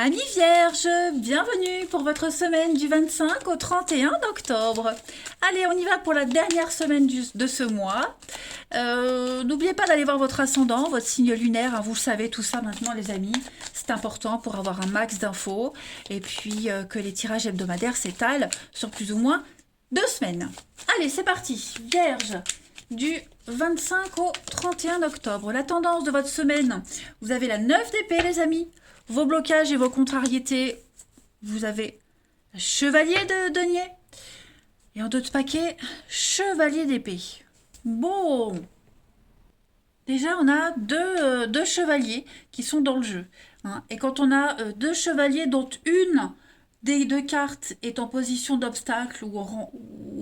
Amis vierges, bienvenue pour votre semaine du 25 au 31 octobre. Allez, on y va pour la dernière semaine de ce mois. N'oubliez pas d'aller voir votre ascendant, votre signe lunaire, hein, vous le savez tout ça maintenant les amis. C'est important pour avoir un max d'infos et puis que les tirages hebdomadaires s'étalent sur plus ou moins 2 semaines. Allez, c'est parti. Vierge, du 25 au 31 octobre. La tendance de votre semaine, vous avez la 9 d'épée les amis. Vos blocages et vos contrariétés, vous avez chevalier de denier. Et en d'autres paquets, chevalier d'épée. Bon. Déjà, on a deux chevaliers qui sont dans le jeu. Hein. Et quand on a deux chevaliers dont une des deux cartes est en position d'obstacle ou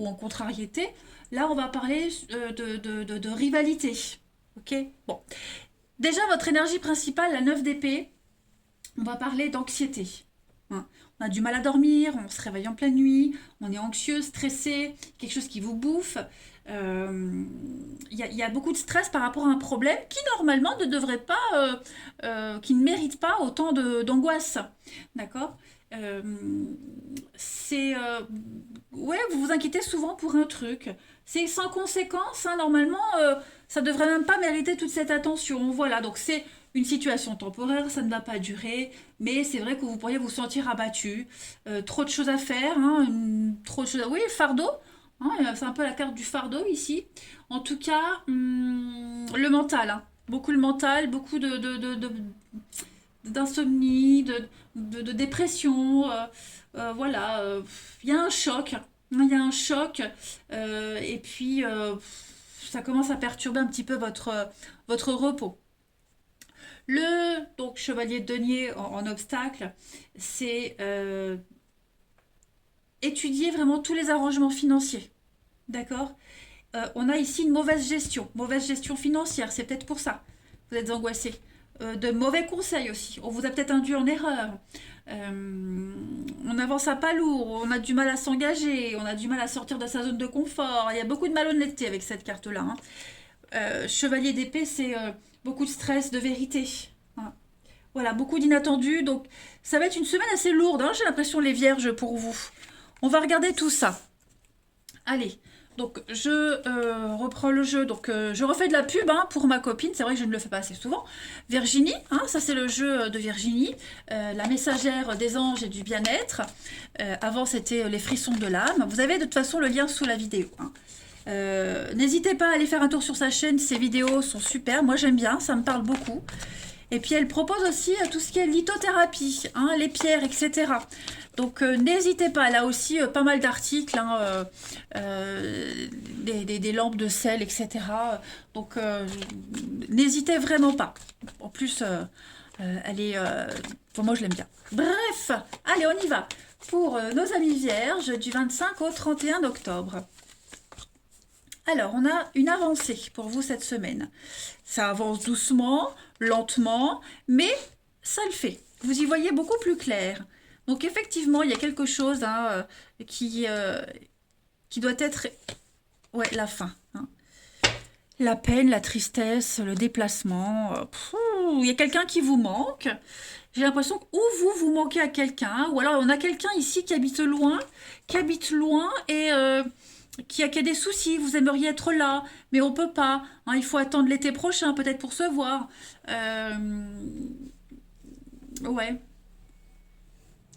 en contrariété, là, on va parler de rivalité. Ok. Bon. Déjà, votre énergie principale, la 9 d'épée, on va parler d'anxiété. Hein. On a du mal à dormir, on se réveille en pleine nuit, on est anxieux, stressé, quelque chose qui vous bouffe. Y a beaucoup de stress par rapport à un problème qui normalement ne devrait pas, qui ne mérite pas autant d'angoisse. D'accord. Ouais, vous vous inquiétez souvent pour un truc. C'est sans conséquence, hein, normalement, ça devrait même pas mériter toute cette attention. Voilà, donc c'est une situation temporaire, ça ne va pas durer, mais c'est vrai que vous pourriez vous sentir abattu. Trop de choses à faire, hein, trop de choses. Oui, fardeau, hein, c'est un peu la carte du fardeau ici. En tout cas, le mental, hein, beaucoup le mental, beaucoup d'insomnie, de dépression. Voilà, il y a un choc. Il y a un choc. Et puis, ça commence à perturber un petit peu votre repos. Donc, chevalier de denier en obstacle, c'est étudier vraiment tous les arrangements financiers. D'accord. On a ici une mauvaise gestion financière, c'est peut-être pour ça. Vous êtes angoissé. De mauvais conseils aussi. On vous a peut-être induit en erreur. On avance à pas lourd, on a du mal à s'engager, on a du mal à sortir de sa zone de confort. Il y a beaucoup de malhonnêteté avec cette carte-là. Hein. Chevalier d'épée, c'est beaucoup de stress, de vérité. Hein. Voilà, beaucoup d'inattendus. Donc, ça va être une semaine assez lourde, hein, j'ai l'impression, les vierges, pour vous. On va regarder tout ça. Allez. Donc, je reprends le jeu. Donc, je refais de la pub hein, pour ma copine. C'est vrai que je ne le fais pas assez souvent. Virginie, hein, ça c'est le jeu de Virginie. La messagère des anges et du bien-être. Avant, c'était les frissons de l'âme. Vous avez de toute façon le lien sous la vidéo. Hein. N'hésitez pas à aller faire un tour sur sa chaîne. Ses vidéos sont super. Moi, j'aime bien. Ça me parle beaucoup. Et puis, elle propose aussi tout ce qui est lithothérapie, hein, les pierres, etc. Donc, n'hésitez pas. Elle a aussi pas mal d'articles, hein, des lampes de sel, etc. Donc, n'hésitez vraiment pas. En plus, elle est... Enfin, moi, je l'aime bien. Bref, allez, on y va. Pour nos amis vierges, du 25 au 31 octobre. Alors, on a une avancée pour vous cette semaine. Ça avance doucement, lentement, mais ça le fait. Vous y voyez beaucoup plus clair. Donc, effectivement, il y a quelque chose hein, qui doit être... Ouais, la fin. Hein. La peine, la tristesse, le déplacement. Il y a quelqu'un qui vous manque. J'ai l'impression que ou vous manquez à quelqu'un, ou alors on a quelqu'un ici qui habite loin et... qui a des soucis, vous aimeriez être là, mais on peut pas. Hein, il faut attendre l'été prochain, peut-être pour se voir. Ouais.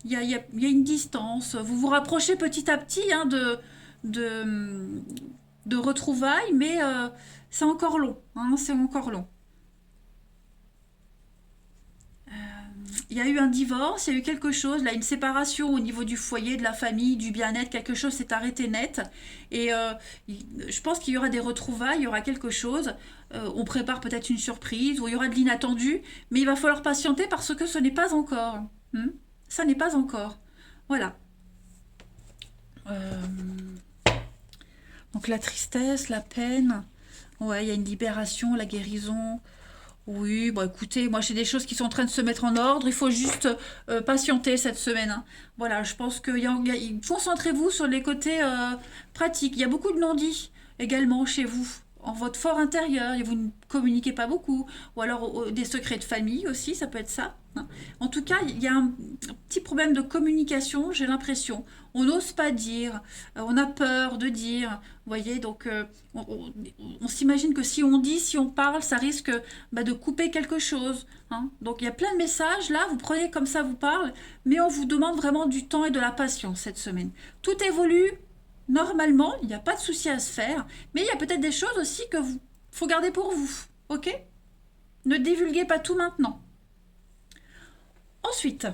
Il y a une distance. Vous vous rapprochez petit à petit hein, de, de retrouvailles, mais c'est encore long. Hein, c'est encore long. Il y a eu un divorce, il y a eu quelque chose, là, une séparation au niveau du foyer, de la famille, du bien-être, quelque chose s'est arrêté net. Et je pense qu'il y aura des retrouvailles, il y aura quelque chose. On prépare peut-être une surprise, ou il y aura de l'inattendu, mais il va falloir patienter parce que ce n'est pas encore. Ça n'est pas encore. Voilà. Euh, donc la tristesse, la peine. Ouais, il y a une libération, la guérison. Oui, bon écoutez, moi j'ai des choses qui sont en train de se mettre en ordre, il faut juste patienter cette semaine. Hein. Voilà, je pense que concentrez-vous sur les côtés pratiques. Il y a beaucoup de non-dits également chez vous, en votre fort intérieur, et vous ne communiquez pas beaucoup, ou alors des secrets de famille aussi, ça peut être ça. Hein. En tout cas, il y a petits problèmes de communication, j'ai l'impression. On n'ose pas dire, on a peur de dire, vous voyez, donc on s'imagine que si on dit, si on parle, ça risque de couper quelque chose, hein. Donc il y a plein de messages, là, vous prenez comme ça, vous parlez, mais on vous demande vraiment du temps et de la patience cette semaine. Tout évolue normalement, il n'y a pas de souci à se faire, mais il y a peut-être des choses aussi que vous faut garder pour vous, ok? Ne divulguez pas tout maintenant. Ensuite,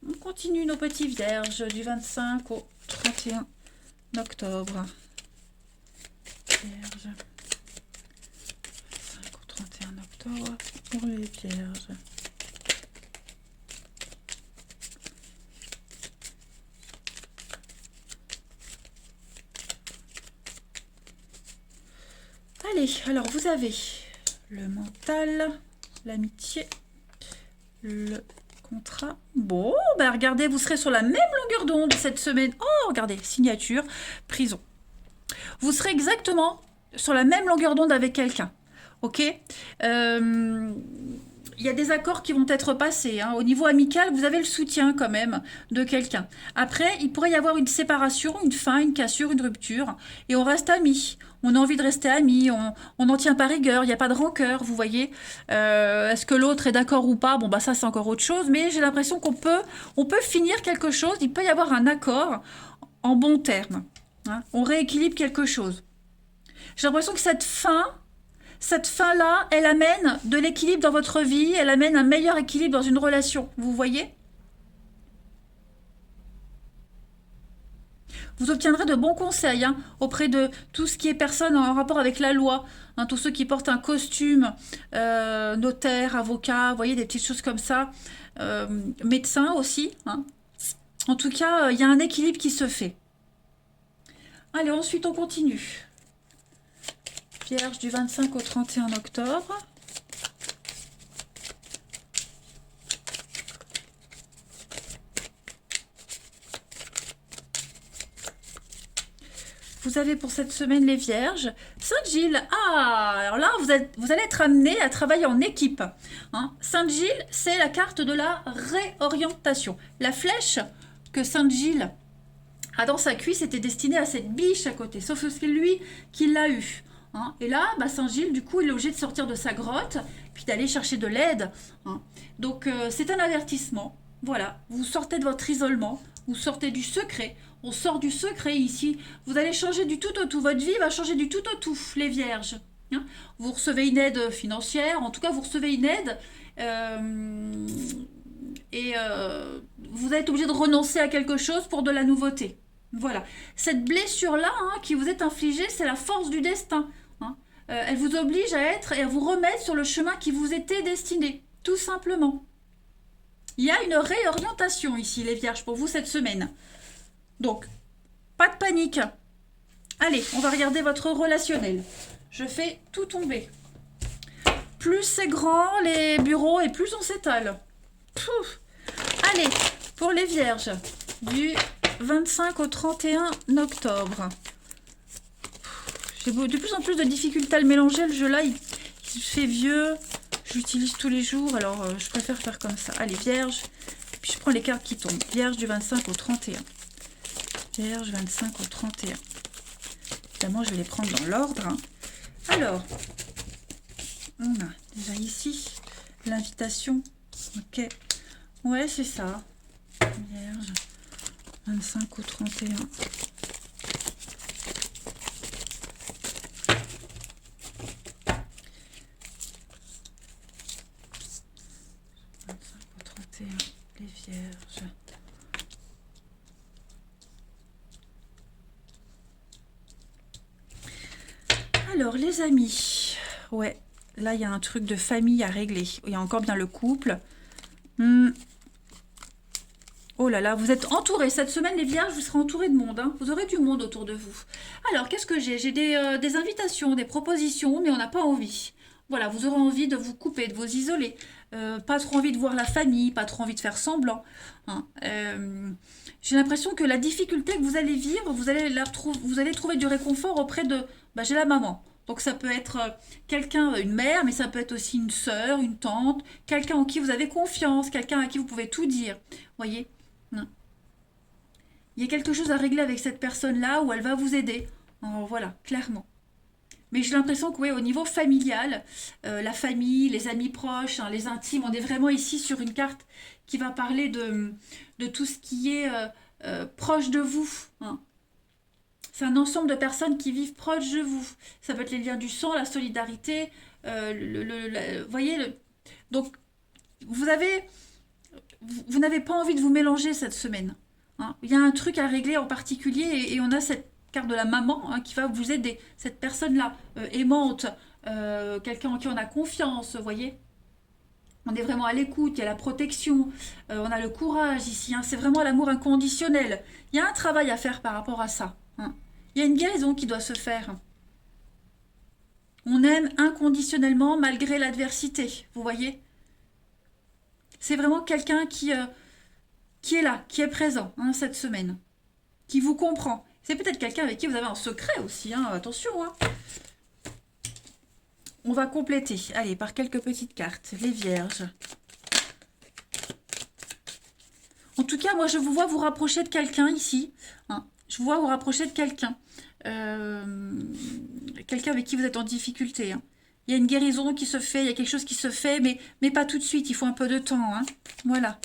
on continue nos petits vierges du 25 au 31 octobre. Vierge. 25 au 31 octobre pour les vierges. Allez, alors vous avez le mental, l'amitié, le contrat. Bon, ben regardez, vous serez sur la même longueur d'onde cette semaine. Oh, regardez, signature, prison. Vous serez exactement sur la même longueur d'onde avec quelqu'un. Ok, il y a des accords qui vont être passés, hein. Au niveau amical, vous avez le soutien quand même de quelqu'un. Après, il pourrait y avoir une séparation, une fin, une cassure, une rupture, et on reste amis. On a envie de rester amis, on n'en tient pas rigueur, il n'y a pas de rancœur, vous voyez. Est-ce que l'autre est d'accord ou pas? Bon, bah ça c'est encore autre chose, mais j'ai l'impression on peut finir quelque chose, il peut y avoir un accord en bons termes, hein. On rééquilibre quelque chose. J'ai l'impression que cette fin-là, elle amène de l'équilibre dans votre vie, elle amène un meilleur équilibre dans une relation, vous voyez? Vous obtiendrez de bons conseils, hein, auprès de tout ce qui est personne en rapport avec la loi, hein, tous ceux qui portent un costume, notaire, avocat, vous voyez, des petites choses comme ça, médecin aussi, hein. En tout cas, il y a un équilibre qui se fait. Allez, ensuite on continue. Vierge du 25 au 31 octobre. Vous avez pour cette semaine les vierges. Sainte-Gilles, ah, alors là, vous allez être amené à travailler en équipe, hein. Sainte-Gilles, c'est la carte de la réorientation. La flèche que Sainte-Gilles a dans sa cuisse était destinée à cette biche à côté, sauf que c'est lui qui l'a eu, hein. Et là, Saint-Gilles, du coup, il est obligé de sortir de sa grotte, puis d'aller chercher de l'aide, hein. Donc, c'est un avertissement. Voilà, vous sortez de votre isolement, vous sortez du secret. On sort du secret ici. Vous allez changer du tout au tout. Votre vie va changer du tout au tout, les vierges, hein. Vous recevez une aide financière, en tout cas, vous recevez une aide, et vous êtes obligé de renoncer à quelque chose pour de la nouveauté. Voilà. Cette blessure-là, hein, qui vous est infligée, c'est la force du destin, hein. Elle vous oblige à être et à vous remettre sur le chemin qui vous était destiné, tout simplement. Il y a une réorientation ici, les vierges, pour vous cette semaine. Donc, pas de panique. Allez, on va regarder votre relationnel. Je fais tout tomber. Plus c'est grand, les bureaux, et plus on s'étale. Pouf. Allez, pour les vierges, du 25 au 31 octobre. J'ai de plus en plus de difficultés à le mélanger. Le jeu là, il se fait vieux. Je l'utilise tous les jours, alors je préfère faire comme ça. Allez, vierge. Puis je prends les cartes qui tombent. Vierge du 25 au 31. Vierge 25 au 31. Évidemment, je vais les prendre dans l'ordre, hein. Alors, on a déjà ici l'invitation. Ok. Ouais, c'est ça. Vierge 25 au 31. Les vierges. Alors, les amis. Ouais, là, il y a un truc de famille à régler. Il y a encore bien le couple. Oh là là, vous êtes entourés. Cette semaine, les vierges, vous serez entourés de monde, hein. Vous aurez du monde autour de vous. Alors, qu'est-ce que j'ai? J'ai des invitations, des propositions, mais on n'a pas envie. Voilà, vous aurez envie de vous couper, de vous isoler. Pas trop envie de voir la famille, pas trop envie de faire semblant, hein. J'ai l'impression que la difficulté que vous allez vivre, vous allez trouver du réconfort auprès de... j'ai la maman. Donc ça peut être quelqu'un, une mère, mais ça peut être aussi une sœur, une tante, quelqu'un en qui vous avez confiance, quelqu'un à qui vous pouvez tout dire. Voyez, Non. Il y a quelque chose à régler avec cette personne-là où elle va vous aider. Voilà, clairement. Mais j'ai l'impression que oui, au niveau familial, la famille, les amis proches, hein, les intimes, on est vraiment ici sur une carte qui va parler de tout ce qui est proche de vous. Hein. C'est un ensemble de personnes qui vivent proches de vous. Ça peut être les liens du sang, la solidarité, voyez, donc vous avez, vous n'avez pas envie de vous mélanger cette semaine. Hein. Il y a un truc à régler en particulier et on a cette carte de la maman hein, qui va vous aider. Cette personne-là, aimante, quelqu'un en qui on a confiance, vous voyez. On est vraiment à l'écoute, il y a la protection, on a le courage ici. Hein. C'est vraiment l'amour inconditionnel. Il y a un travail à faire par rapport à ça. Hein. Il y a une guérison qui doit se faire. On aime inconditionnellement malgré l'adversité, vous voyez. C'est vraiment quelqu'un qui est là, qui est présent hein, cette semaine, qui vous comprend. C'est peut-être quelqu'un avec qui vous avez un secret aussi, hein, attention. Hein. On va compléter, allez, par quelques petites cartes, les vierges. En tout cas, moi, je vous vois vous rapprocher de quelqu'un ici. Hein. Je vous vois vous rapprocher de quelqu'un. Quelqu'un avec qui vous êtes en difficulté. Hein. Il y a une guérison qui se fait, il y a quelque chose qui se fait, mais pas tout de suite, il faut un peu de temps. Hein. Voilà.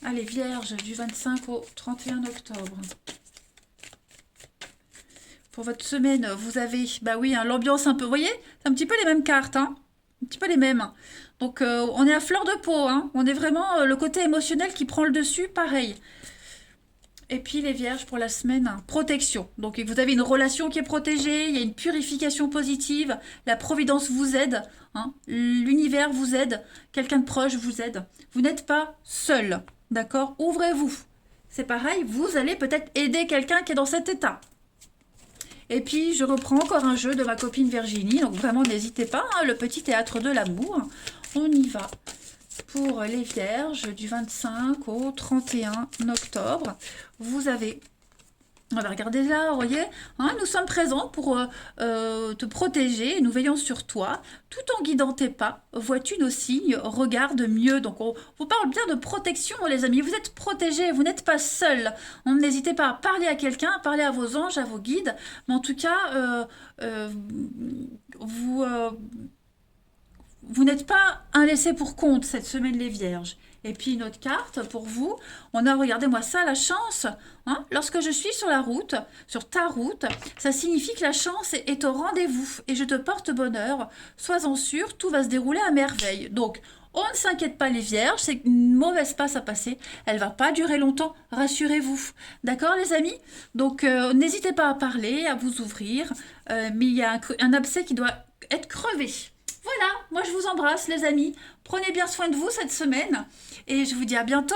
Allez, Vierge, du 25 au 31 octobre. Pour votre semaine, vous avez, bah oui, hein, l'ambiance un peu, vous voyez, c'est un petit peu les mêmes cartes, hein, un petit peu les mêmes. Donc, on est à fleur de peau, hein, on est vraiment le côté émotionnel qui prend le dessus, pareil. Et puis les vierges pour la semaine, hein, protection. Donc vous avez une relation qui est protégée, il y a une purification positive, la providence vous aide, hein, l'univers vous aide, quelqu'un de proche vous aide. Vous n'êtes pas seul, d'accord? Ouvrez-vous. C'est pareil, vous allez peut-être aider quelqu'un qui est dans cet état. Et puis je reprends encore un jeu de ma copine Virginie, donc vraiment n'hésitez pas, hein, le petit théâtre de l'amour. On y va. Pour les vierges du 25 au 31 octobre, vous avez, on va regarder là, vous voyez, hein, nous sommes présents pour te protéger, nous veillons sur toi, tout en guidant tes pas, vois-tu nos signes, regarde mieux. Donc on vous parle bien de protection les amis, vous êtes protégés, vous n'êtes pas seuls. N'hésitez pas à parler à quelqu'un, à parler à vos anges, à vos guides, mais en tout cas, vous n'êtes pas un laissé pour compte cette semaine les vierges. Et puis une autre carte pour vous, on a, regardez-moi ça, la chance. Hein, lorsque je suis sur la route, sur ta route, ça signifie que la chance est au rendez-vous et je te porte bonheur. Sois-en sûr, tout va se dérouler à merveille. Donc, on ne s'inquiète pas les vierges, c'est une mauvaise passe à passer. Elle va pas durer longtemps, rassurez-vous. D'accord les amis? Donc, n'hésitez pas à parler, à vous ouvrir. Mais il y a un abcès qui doit être crevé. Voilà, moi je vous embrasse les amis. Prenez bien soin de vous cette semaine et je vous dis à bientôt.